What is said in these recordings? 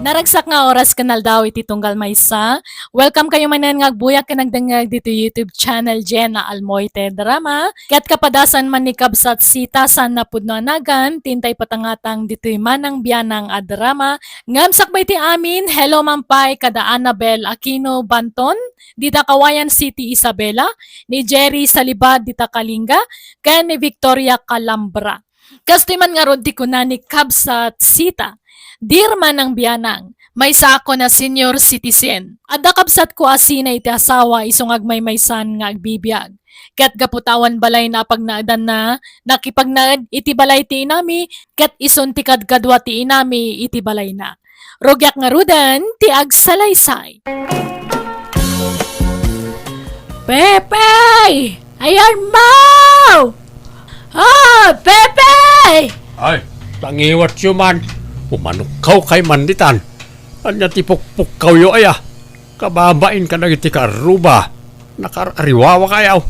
Naragsak nga oras kanal daw iti tunggal maysa. Welcome kayo manan nga agbuyak ka nagdangag dito YouTube channel JENA ALMOITE drama. Kat kapadasan man ni kabsat sita san napudno anagan, tintay patangatang dito'y Manang Bianang a drama. Ngamsak ba iti amin, hello mampay kada Annabel Aquino Banton, dita Kawayan City Isabela, ni Jerry Salibad dita Kalinga, kaya ni Victoria Calambra. Kastiman nga rod di ko na ni kabsat sita. Dear Manang Bianang, may sako na senior citizen. Adda kabsat ko asina iti asawa isungag may san nga agbibiyag. Kat gaputawan balay na pagnaadan na, nakipagnaad iti balay ti inami, kat isuntikad kadwa ti inami iti balay na. Rogyak nga rudan, ti agsalaysay. Pepe! Ayan mo! Ah, Pepe! Ay, tangiwat yu man. Umanukaw kay manditan. Anya tipukpukaw yu aya. Kababain ka na iti karuba. Nakarariwawa kayaw.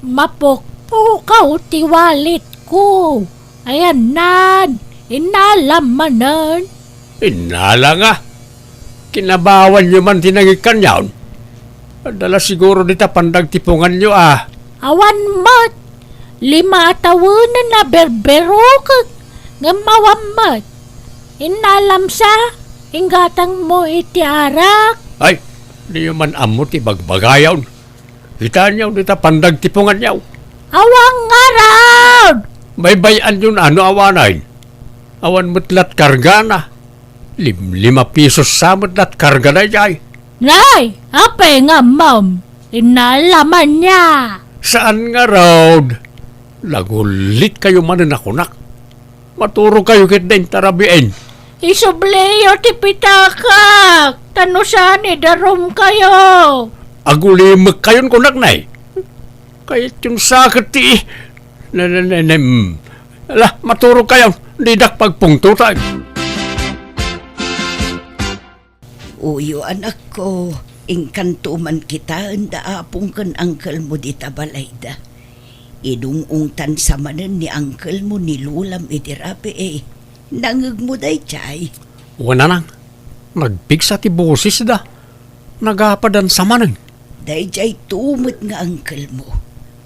Mapukpukaw ti walit ko. Ayan nan, inalamanan. Inala nga. Kinabawan yu man tinangikan yawn. Dala siguro dita pandag tipungan yu ah. Awan mat, 5 tawanan na berbero kag ngamawamat. Inalam sa, inggatang mo iti arak. Ay, di yu man amot ibagbagayawn. Hitaan yaw dita pandag tipungan yaw. Awang araw! Baybayan yun ano awanain. Awan mutlat karga na. 5 pisos sa mutlat karga na jay. Nay, apay nga ma'am, inalaman niya. Saan nga road? Lagulit kayo mananakunak. Maturo kayo kit din tarabiin. Isubleyo ti pitakak, tanusan darom kayo. Agulimag kayon kunak nay. Kahit yung sakit ti. Ala, maturo kayo. Didak pagpungto tayo. Uyo anak ko, ingkanto man kita anda apong kan angkel mo di tabalayda. Idungungtan sa manan ni angkel mo ni lulam itirapi nangag mo day chay. Wala nang, nagpigsa ti boses da. Nagapadan sa manang. Day chay tumot nga angkel mo.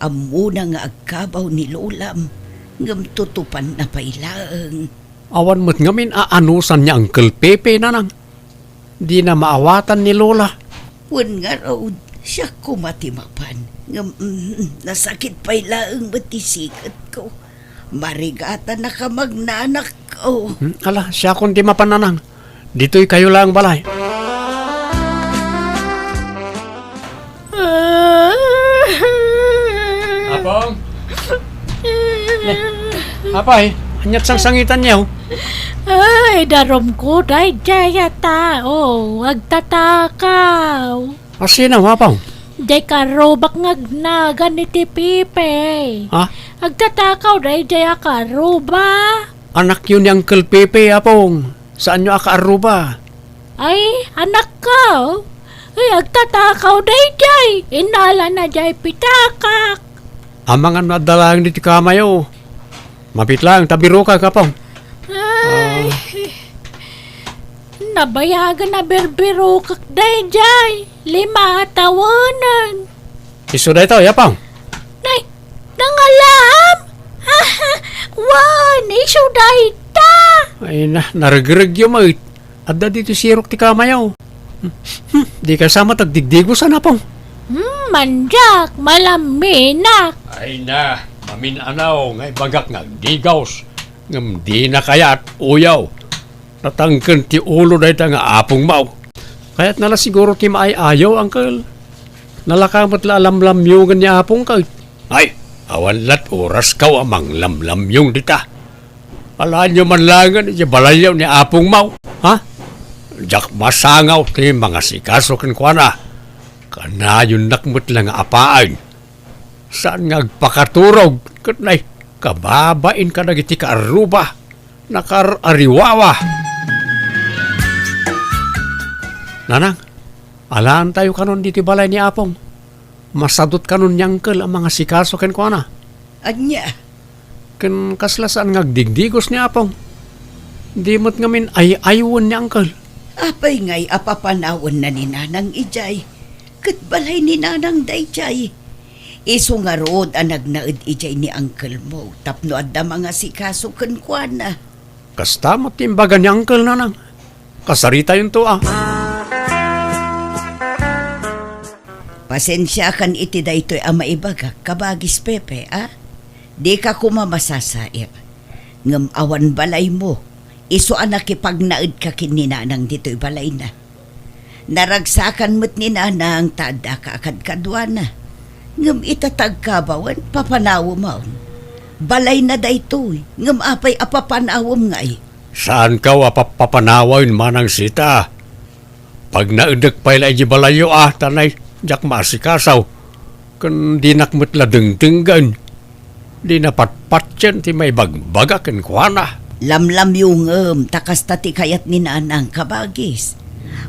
Amo na nga agkabaw ni lulam. Ngam tutupan na pailaang. Awan mo't ngamin aanusan niya Uncle Pepe na nang. Di na maawatan ni Lola. Wan nga raw, siya kumatimapan. Nasakit pailaang matisikat ko. Marigatan na ka magnanak ko. Ala, siya kundi mapananang. Dito'y kayo lang balay. Apong? Apay, hanyat sang sangitan niyo. Ay, darom ko, day jaya tao, agtatakaw. Asina, Apong? Day karobak ngagnagan ni ti Pipe. Ha? Agtatakaw, day jaya karoba. Anak yun ni Uncle Pepe, Apong. Saan nyo akaaruba? Ay, anak ka. Ay, agtatakaw, day jay. Inala na jay pitakak. Amangan madalang diti kamayo. Mapit lang, tabiro ka, Apong. Ay, nabayagan na berbero kak day jay. 5 tawanan. Iso da ito, Apong. Nay, nangalam. Wan, iso day ta. Ay na, naragrag yung mga. Adda dito sirok ti kamayaw. Di ka sama tagdigdigo sa Apong. Manjak, malaminak. Ay na, maminanaw, ngay bagak nga digaws. Ngam di na kaya at uyaw. Natangkan ti ulo na ita nga apong mau. Kaya't nala siguro ti maayaw, Uncle. Nalakamot la alam-lamyungan ni apong ka. Ay, awan lat oras kaw amang lamlamyong dita. Alaan nyo man langan, di balayaw ni apong mau. Ha? Jak masangaw ti mga sikaso kan na. Kanayon nakmut lang apaan. Saan nga agpakaturog? Katnay, kababain ka nagiti kaaruba. Nakarariwawa. Nanang, alaan tayo kanon diti balay ni Apong. Masadot kanon nyangkel ang mga sikaso ken kuana. Anya, Ken kaslasaan ngagdigdigos ni Apong. Di mo't ngamin ay-aywan ni Uncle. Apay ngay apapanawon na ni Nanang ijay. Kat balay ni Nanang dayjay. Iso nga rood ang nagnaid ijay ni uncle mo. Tapno adda mga sikaso kenkwana. Kasta matimbagan ni uncle nanang. Kasarita yun to Pasensya kan iti daytoy ang maibagak kabagis Pepe, Di ka kumamasasair. Ngam awan balay mo. Iso anak ipagnaid ka kin ni Nanang dito'y balay na. Naragsakan mo't ni Nanang tada ka akad kadwana. Ngam itatag kabawan papanawo maun. Balay na daytoy. Ngam apay apapanawom ngay. Saan ka papanawin manang sita? Pag naedak pa ila balayo tanay, jak masikasaw. Kan di nakmat ladeng-denggan. Di napatpatyan ti may bagbagakan kuana. Lamlam yung takas tati kayat ni Nanang kabagis.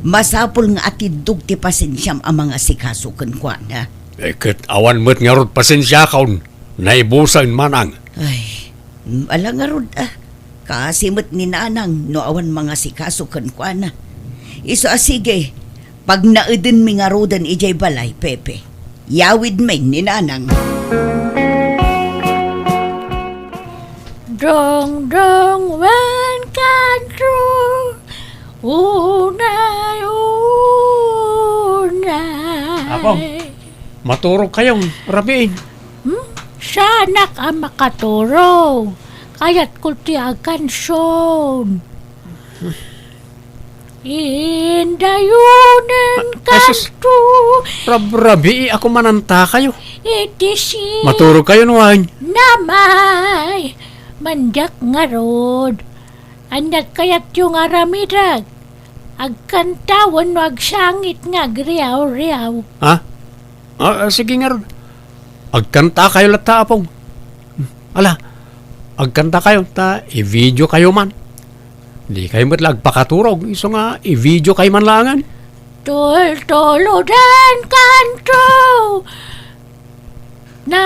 Masapul nga atidug ti pasensyam ang mga sikasukan kwa na. Ket awan mo't nga rod pasensya kaon. Naibusan manang. Ay, ala nga rod Kasimot ni Nanang no awan mga sikasukan kwa na. Iso sige, pag naudin mi nga rodan ijay balay, Pepe. Yawid may ni Nanang. Dong dong when can true unay. Apong, maturog kayong rabiin. Sana ka makaturog. Kaya't kultiagan son. Indayunan kanto. Rabi, ako mananta kayo. Itisi. Maturog kayo nuwain. Namay. Mandak nga rod. Anak kayat yung aramidag. Agkantawan no agsangit nga griyaw-riyaw. Sige nga rod. Agkanta kayo lata apong. Ala, agkanta kayo, i-video kayo man. Di kayo matlag pakaturog, iso nga, i-video kayo man langan. Tol-tolodan kanto na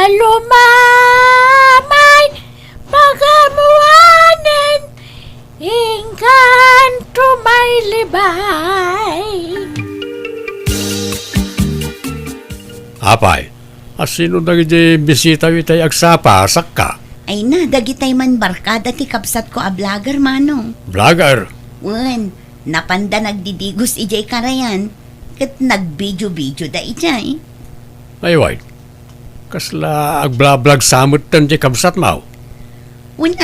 lumamay pagamuanan ingkanto may libay. Apay, asino naging bisita ito agsapa, sakka? Ay na, dagitay man barkada ti kapsat ko a vlogger manong. Vlogger? Wen, napanda nagdidigos ijay karayan. Kat nag-video-video da ijay. Ay, wait. Kasla agblablag samot tan di kabsat mau. Wen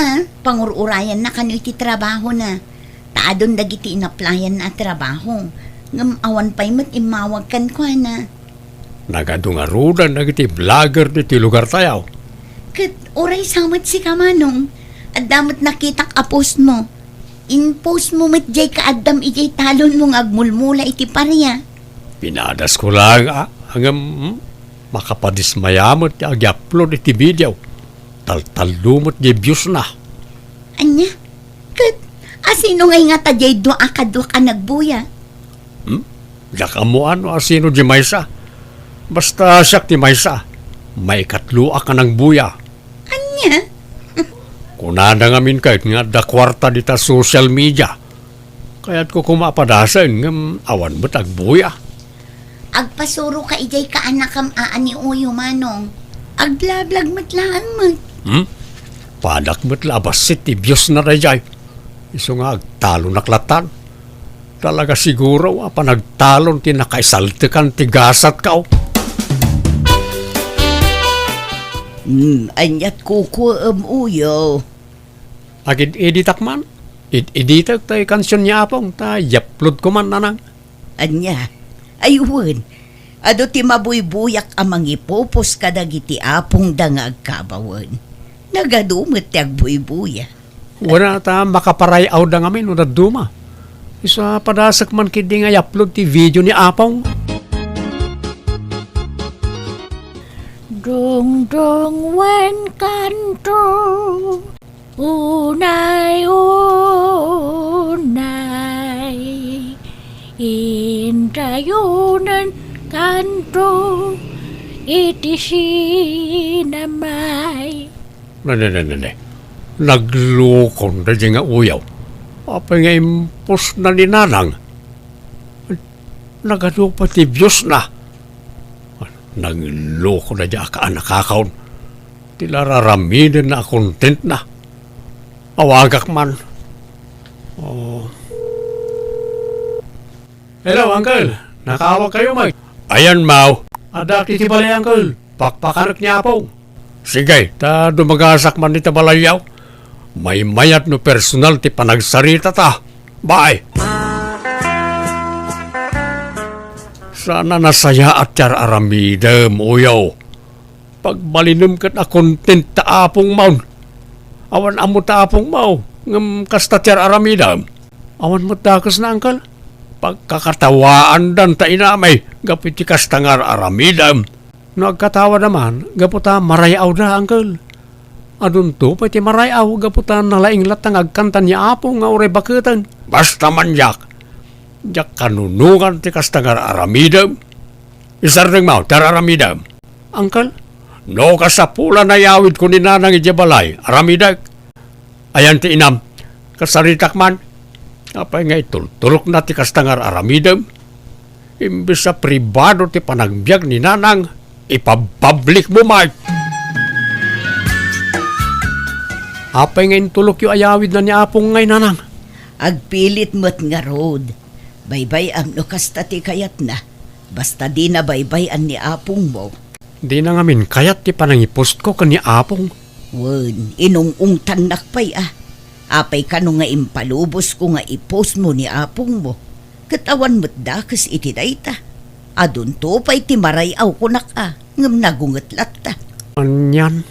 pangururayan na kano iti trabaho na. Taadon dagiti inaplayan na trabaho. Ngam awan pa'y mat imawag kan kwa na. Nagadungarudan nagiti vlogger diti lugar tayaw. Kat oray samot si kamanong. At damot nakitak a post mo. In-post mo mat jay kaadam ijay talon mong agmulmula iti parya. Pinadas ko lang hanggang makapadismayamot ag-upload iti video. Tal-talumot di views na. Anya? Kat asino ngay nga tajay doa akadwa ka nagbuya? Yakamuan o asino di maysa. Basta siya ti maysa. May katlua ka ng buya. Anya? Kunada ngamin kahit nga da kwarta dita social media. Kaya't ko kumapadasan ng awan mo tagbuya. Agpasuro ka ijay ka anakam aani uyo manong. Agblablag matlaan mo. Padak mo't labasit ibiyos na rayay. Iso nga agtalo naklatan. Talaga siguro nagtalon tinakaisaltikan tigasat kao. Anyat kuko uyo. Agid editak man. Editak tayo kansyon niya apong yapload ko man nanang. Anya, ayun. Ado ti mabuybuyak amang ipopos kadagiti apong dangag kabawan. Nagadumot ti agbuybuya. Wala makaparay aw da ngamin o duma. Isa padasak man kidi nga upload ti video ni apong. Dong dong wen kanto unay indayunan kanto iti sinamay. Naglukon na di nga uyaw. Apa nga impos na ni Nanang? Nagano pati Diyos na. Nagloko na diya ka nakakaon. Tila raraminin na content na. Awagak man. Oh. Hello, Uncle. Nakawag kayo, Mike. Ayan, Mau. Ada kiti balay, Uncle. Pakpakanak niya po. Sige, ta dumagasak man ni tabalayaw. May mayat no personal ti panagsarita ta. Bye. Sana nasaya at yar aramidem, uyaw. Pagbalinam kat na content ta apong maun. Awan amo ta apong mau. Ngam kasta yar aramidem. Awan mo takas na, Uncle. Pagkakatawaan dan ta inamay. Gapiti kastangar aramidem. Nagkatawa naman, gaputa marayaw na, Uncle. Adun to, pati marayaw, gaputa nalaing latang agkantan niya apong nga ure bakutan. Basta man, Jack. Jak kanunungan ti kastangar aramidem. Isar ng mau, tar aramidem. Uncle, no kasapula na yawid ko ni Nanang ijabalay, aramidem. Ayan ti inam, kasaritak man. Apay nga itulturok na ti kastangar aramidem. Imbis sa pribado ti panagbiag ni Nanang, ipapublic mo, Mike. Apay nga intulok yung ayawid na ni Apong ngay, Nanang. Agpilit mo't nga road. Baybay am no kasta ti kayat na. Basta di na baybayan ni apong mo. Di na ngamin kayat ti panangipost ko kani Apong. Wen, inung tanak pay ah. Apay ka no nga impalubos ko nga ipost mo ni apong mo. Katawan mo't dakas iti dayta. Adun to pay ti marayaw ko naka. Ngam nagungat latta. Anyan.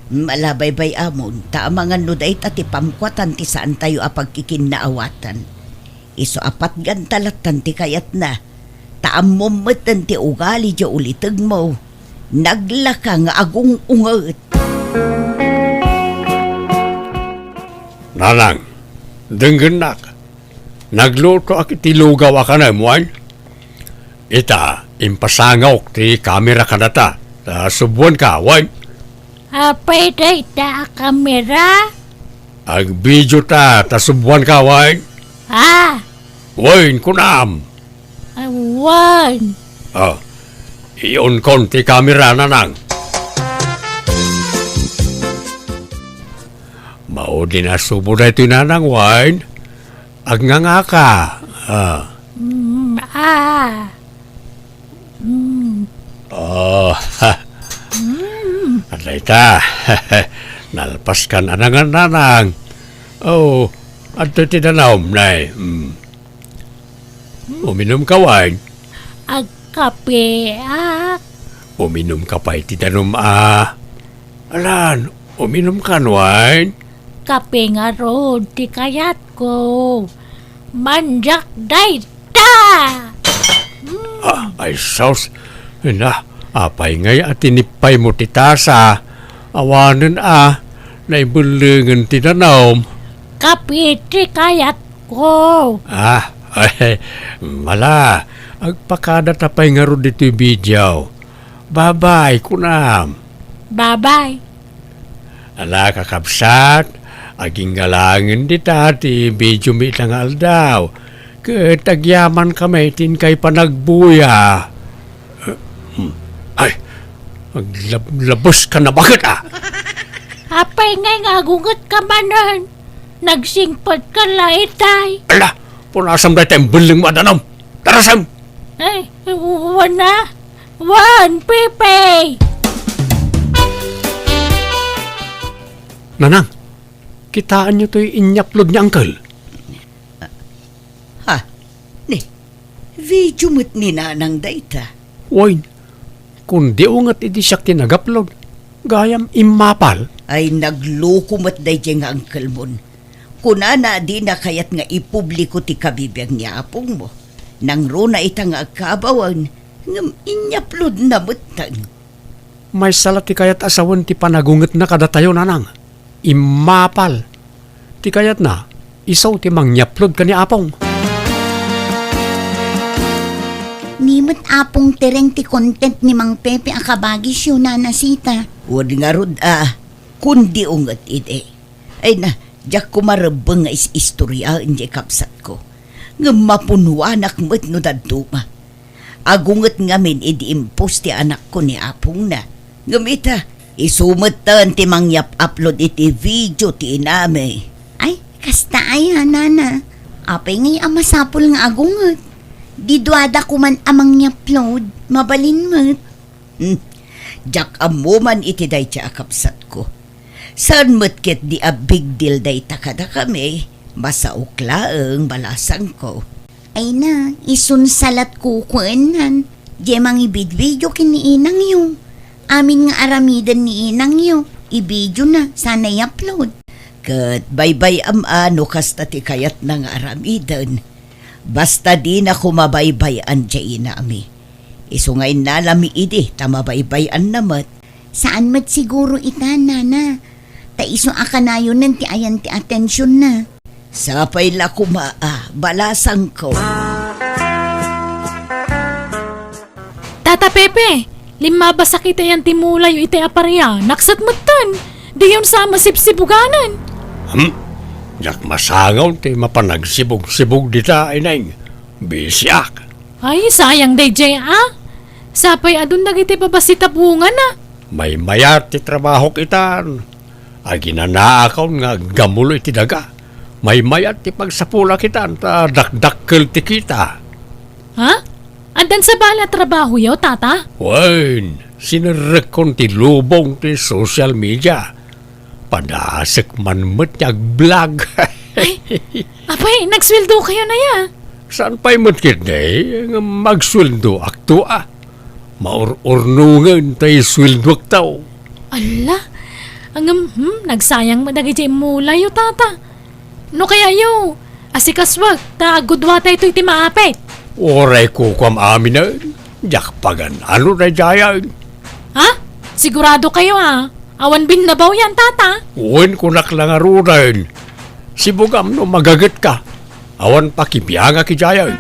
Malabaybay amon, taamangan no dayta ti pamkwatan ti saan tayo apagkikin na awatan. Iso apat gantalatan ti kayat na. Taam mo matan ti ugali di ulitag mo. Naglaka nga agong ungat. Nanang, denggenak. Nagluto ak iti lugaw ka na, muan. Ita, impasangok ti kamera ka na ta. Subuan ka, wan. Apay day ta kamera? Ag-video ta, subuan ka, wan. Ah, Wan, kunam. awan. Iyon kon ti kamera, Nanang. Mao din na subo na ito, Nanang, wan. Ag nga ka. Aday ta. Nalpas ka na Nanang. Ato ti danawm na Uminom ka, wan. Agkape ak. Uminom ka pa iti danom Alan, uminom ka, wan. Kape nga rod ti kayat ko. Manjak day ta. Ay, sos. Na, apay ngay at tinipay mo ti tasa. Awanan naibulingan ti danawm. Kape ti kayat ko. Ay, mala. Agpakada tapay nga ro dito video. Bye-bye, kunam. Bye-bye. Ala, kakabsat. Aging galangin di ti video mi tangal daw. Ketagyaman kami tin kay panagbuya. Ay, maglabos ka na bakit Apay ngay nga agungot ka manan. Nagsingpot ka laitay. Ala, punasam na tayong buling madanom. Tarasam! Ay, wana. Wan, Pepe. Nanang, kitaan nyo to'y inyaplod ni Uncle. Ha? Ni, video mo't ni Nanang dayta. Wain, kung di ungat iti siya tinagaplod, gayam imapal. Ay nagloko mo't day nga angkel mon. Kunana di na kayat nga ipubliko ti kabibiyag ni apong mo. Nang rona ita nga agkabawan, ngam inyaplod na mutang. May salat ti kayat asawan ti panagunget na kadatayo, Nanang. Imapal. Ti kayat na, isaw ti mangyaplod ka ni Apong. Nimot apong tereng ti content ni Mang Pepe ang kabagis yun na nasita. Wad nga rod kundi ungat ide. Ay na, Diyak ko marabang nga istorya hindi kapsat ko. Nga mapunuanak mo't no daduma. Agungat ngamin idi-impos ti anak ko ni apong na. Ngamita, isumatan ti mangyap upload iti video ti iname. Ay, kasta ay nana. Apay ngay amasapol nga agungot. Di duada ko man amang upload, mabalin mo't. Diyak amo man iti day ti akapsat ko. Saan mo't ket di a big deal day takada kami. Basta uklaang balasang ko. Ay na, isunsalat ko kuenan. Di mang ibid-video kiniinang yung. Amin nga aramidan ni inang yung. Ibidyo na, sana i-upload. Kat baybay ano kasta ti kayat ng aramidan. Basta di na kumabaybayan dya inami. Isungay nalami idi, tamabaybayan namat. Saan mat siguro ita, nana? Ta iso akanayon nan ti ayan ti atensyon na. Sapay la balasang ko. Tata Pepe, lima ba sakit yan timulay iti aparya? Naksat mo tan. Di yun sa masipsibuganan. Jak masangaw ti mapanagsibog-sibog dita ineng. Bisyak. Ay, sayang day, Jay, ah. Sapay adun nagiti babasita bunga na. May mayat ti trabaho kitan. Aginanaakaw nga gamulo iti daga. May mayat ti pagsapula kitan ta dakdakkel ti kita. Ha? Andan sa bala trabaho yaw, tata? Wen, sinirekon ti lubong ti social media. Padasek man metnyag vlog. Apay, nagsweldo kayo na ya. Saan pa'y matkit na nga magsweldo akto Maur-urnungan tayo sweldo aktaw. Ala, nagsayang madagiti mulay yo, tata. No kaya yo, asikaswag, ta gudwa tayo ito'y timaapit. Oray ko kwam amin na, jakpagan ano na jayan. Ha? Sigurado kayo ha? Awan bin nabaw yan, tata. Uwan ko naklangarunan. Si Bugam no magagat ka. Awan pakibiyanga ki jayan.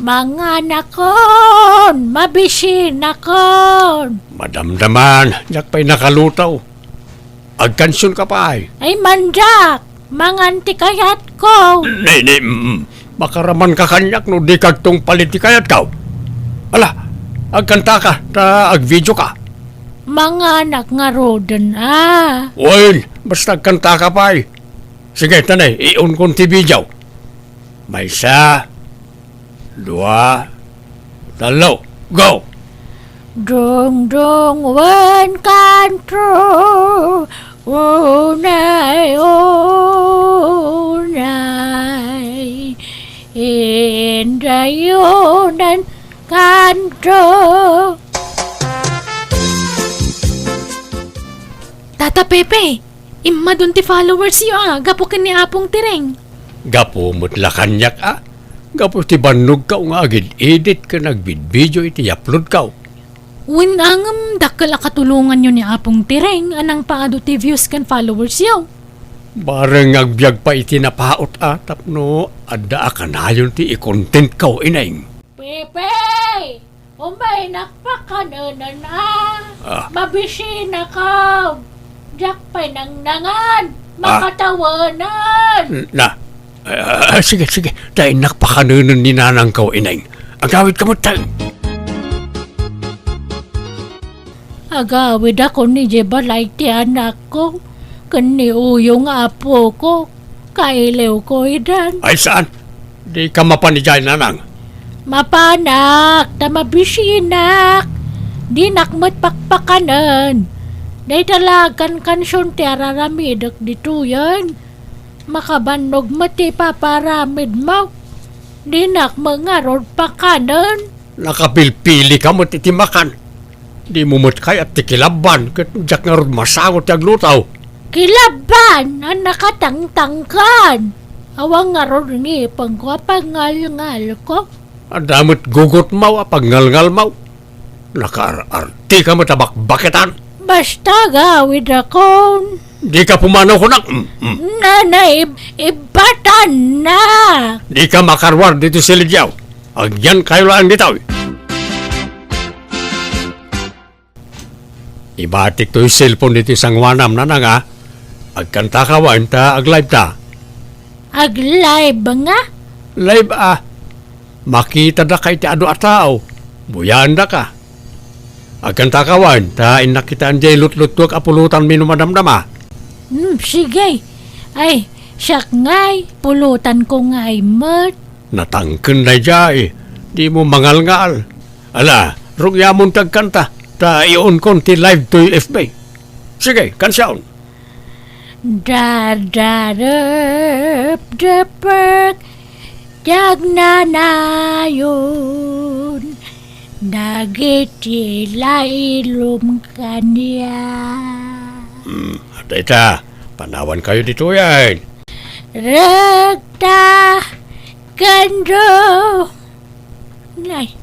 Mga nakon, mabisin nakon. Madamdaman, jakpay nakalutaw. Agkansyon ka pa Ay manjak, manganti kayat ko. Nene, makaraman ka kanyak no di kagtong palitikayat ka. Ala, agkanta ka, ta agvideo ka. Mga anak nga roden Uwan, basta agkanta ka pa Sige, tanay, iun kong video. May isa, dua, talo, go! Dong dong wen kanto, unay unay, indayonan kanto. Tata Pepe, imma dun ti followers yo gapo ken ni apong tireng. Gapo mutla kanyak Gapo ti bannog ka nga agid edit ka nagbid-video iti upload ka. Win angam dakkel akatulungan yo ni apong tireng anang paado ti views ken followers yo. Bareng agbyag pa iti napaot tapno adda akanayon ti i-content ka ineng. Pepe! Umay nakpakananan Mabisi na ka! Diyak pa'y nangnangan! Makatawanan! Sige, dahil nakpakanunan ni nanang ka ineng. Agawid ka mo tang. Agawid ako ni Jebalay ti anak ko. Kani uyong apo ko. Kailew ko idan. Ay saan? Di ka mapanijay nanang. Mapanak, tamabisinak. Di nakmat pakpakanan. Day talagan kansyon ti araramidak dito yan. Makabanog mati paparamid mo. Di nakmangarod pakanan. Nakapilpili ka mo titimakan. Di mo kay at tikilaban kat jak nga ron masagot yung lutaw. Kilaban ang nakatangtangkan. Awang nga ron ni pagwapangal-ngal ko. Adamot gugot mo pagngal-ngal mo. Nakaarti ka mo tabak-baketan. Basta gawid ako. Di ka pumanaw ko nak. Nanay, ibatan na. Di ka makarwar dito sa Lidyaw. Agyan kayo lang dito. Ibatik to yung cellphone dito isang wanam na nga. Agkanta kawan ta, ag-live ta. Ag-live nga? Live makita da kay ti ado a tao. Buyan da ka. Agkanta kawan ta, inakita ang jay lut-lut-tuk apulutan minumadamdama. Sige. Ay, siyak ngay, pulutan ko ngay mat. Natangken na jay. Di mo mangal-ngal. Ala, rugyamon tagkanta. Ta iyon konti live to FB. Sige, kansaon. Dadarap-dapak Dagnanayon Nagitila ilum kanya Dita, panawan kayo dito yan. Ragta Kando Nay,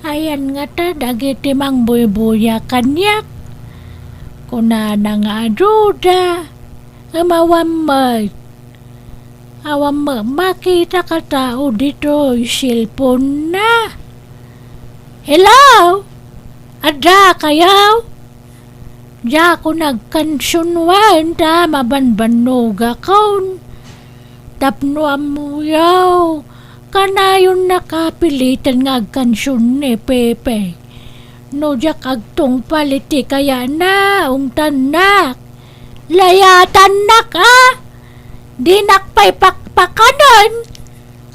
ayan nga ta dagiti mang buy-buya kanyak kuna na nga duda Awam makita ka tao dito yung cellphone na. Hello? Ada kayaw? Diya ko nagkansyunwan ta mabanbanog akaw. Tapno amuyaw. Kanayon nakapilitan nga agkansyon ni Pepe. No diya kagtong paliti kaya na tanak. Layatan na ka. Di nakpay pakpakanan.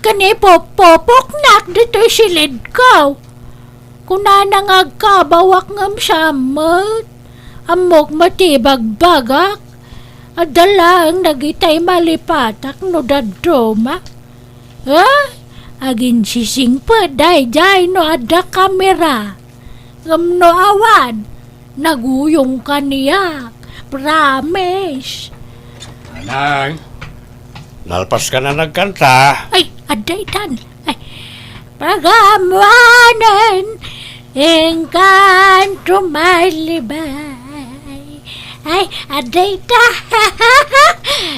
Kani popopok nak dito silid ko. Kuna nangagkabawak ngam samot. Amok matibagbagak. Adala ang nagitay malipatak no dadroma. Agin sising pa day no ada kamera. Ngam no awan. Naguyong kaniyak. Promise. Manang, nalpas ka na nagkanta. Ay, aday tan. Ay, pagamanan, engkanto malibay. Ay, aday ta.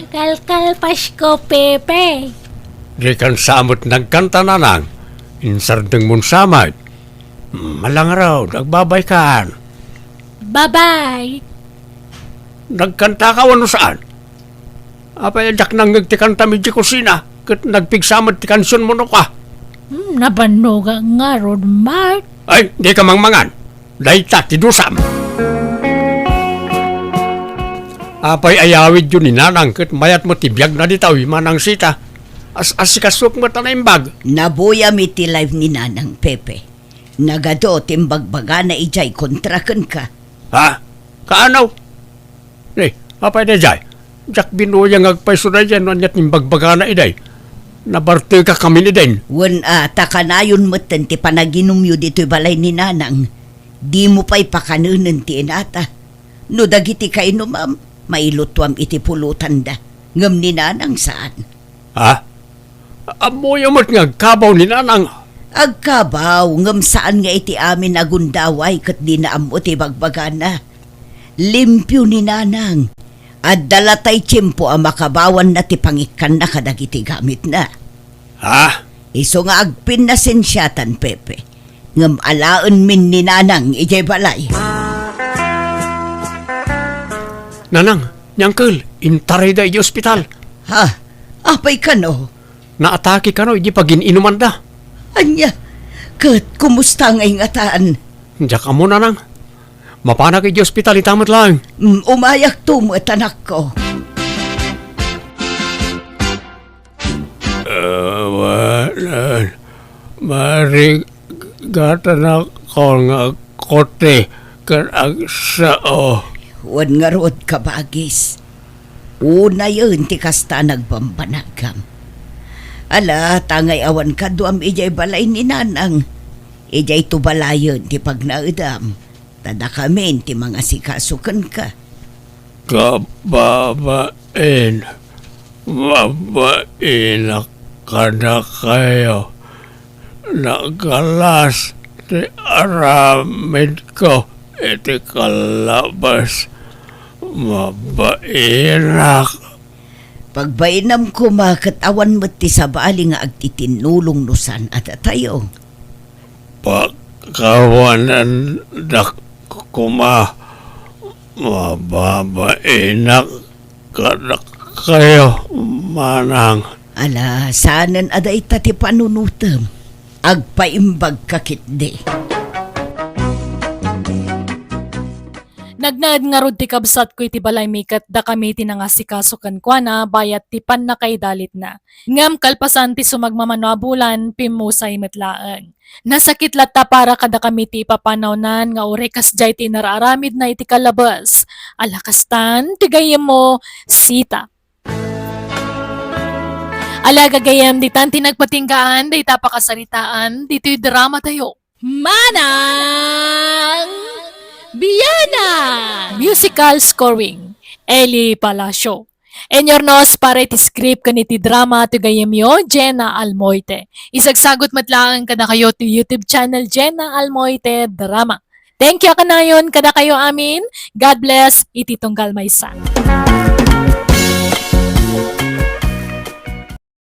Kalkal Pasko, Pepe. Di kan samot nagkanta na lang. Insardeng mong samad. Malang raw, nagbabay kan. Bye-bye. Nagkanta ka wano saan? Apay jak nang nagtikanta medyo kusina. Kat nagpigsamad ti kansyon mo no ka. Nabanog nga ron, Mark. Ay, di ka mangmangan. Dayta, tidusam. Apay ayawid yun ni Nanang. Kat mayat mo tibiyag na ditaw. Manang sita. Asikasok mo tanaimbag. Nabuya mi ti live ni Nanang Pepe. Nagado timbagbaga na ijay kontraken ka. Ha? Kaanaw? Apay na jay. Jak binuyang agpaiso na dyan. Wanyat nimbagbaga na iday. Nabarte ka kami ni din. Wan takanayon matan ti panaginom yu dito'y balay ni Nanang. Di mo pa'y pakanunan ti inata. No dagiti kay no ma'am, mailutwam iti pulutan da. Ngam ni Nanang saan? Ha? Amoy amat nga kabaw ni Nanang. Agkabaw, ngam saan nga iti amin agundaway kat di na amot ibagbaga na. Limpyo ni Nanang. At dalatay tiyempo ang makabawan na ti pangikan na kadagiti gamit na. Ha? Iso nga agpin na sensyatan, Pepe. Ngam alaan min ni Nanang ijay balay. Nanang, nyangkel, intaray da iji ospital. Ha? Apay ka no? Naatake ka no, iji pagin inuman da. Anya, kat kumusta nga ingataan? Diyak ka mo, Nanang. Mapanak iji ospital, itamot lang. Umayak tumot anak ko. Marigatan ako nga kote kan ang sao. Wan nga rood kabagis. Una yun ti kasta nagbambanagam. Ala, tangay awan ka duam ijay balay ni Nanang. Ijay tubalayon ti pagnaudam. Tada kami ti mga sikasukan ka. Kababain. Mabain ka na kayo. Nagalas ti aramid ko. Iti kalabas. Mabainak. Pagbainam ko makatawan mo ti sabali nga agtitinulong nusan at tayo. Pagkawanan dak kuma Mababainak ka kayo, Manang. Ala, sanan aday tati panunutem. Agpaimbag kakit de. Nagnad nga rod ti kabsat ko iti balay mikat da kami tinangasikasukan kwa na bayat ti pan na kay dalit na. Ngam kalpasan ti sumagmamanuabulan pimusay metlaan. Nasakit lata para kada kami ti ipapanawnan nga orekas jay ti nararamid na iti kalabas. Alakastan, tigayem mo, sita. Alaga gayam di tanti nagpatinggaan, di tapakasaritaan, dito'y drama tayo. Manang Bianang! Musical scoring, Eli Palacio. Enyornos para iti script kaniti drama to gayam yo, JENA ALMOITE. Isagsagot matlaan kada kayo to YouTube channel JENA ALMOITE Drama. Thank you kanayon kada kayo amin. God bless, iti tunggal maysa.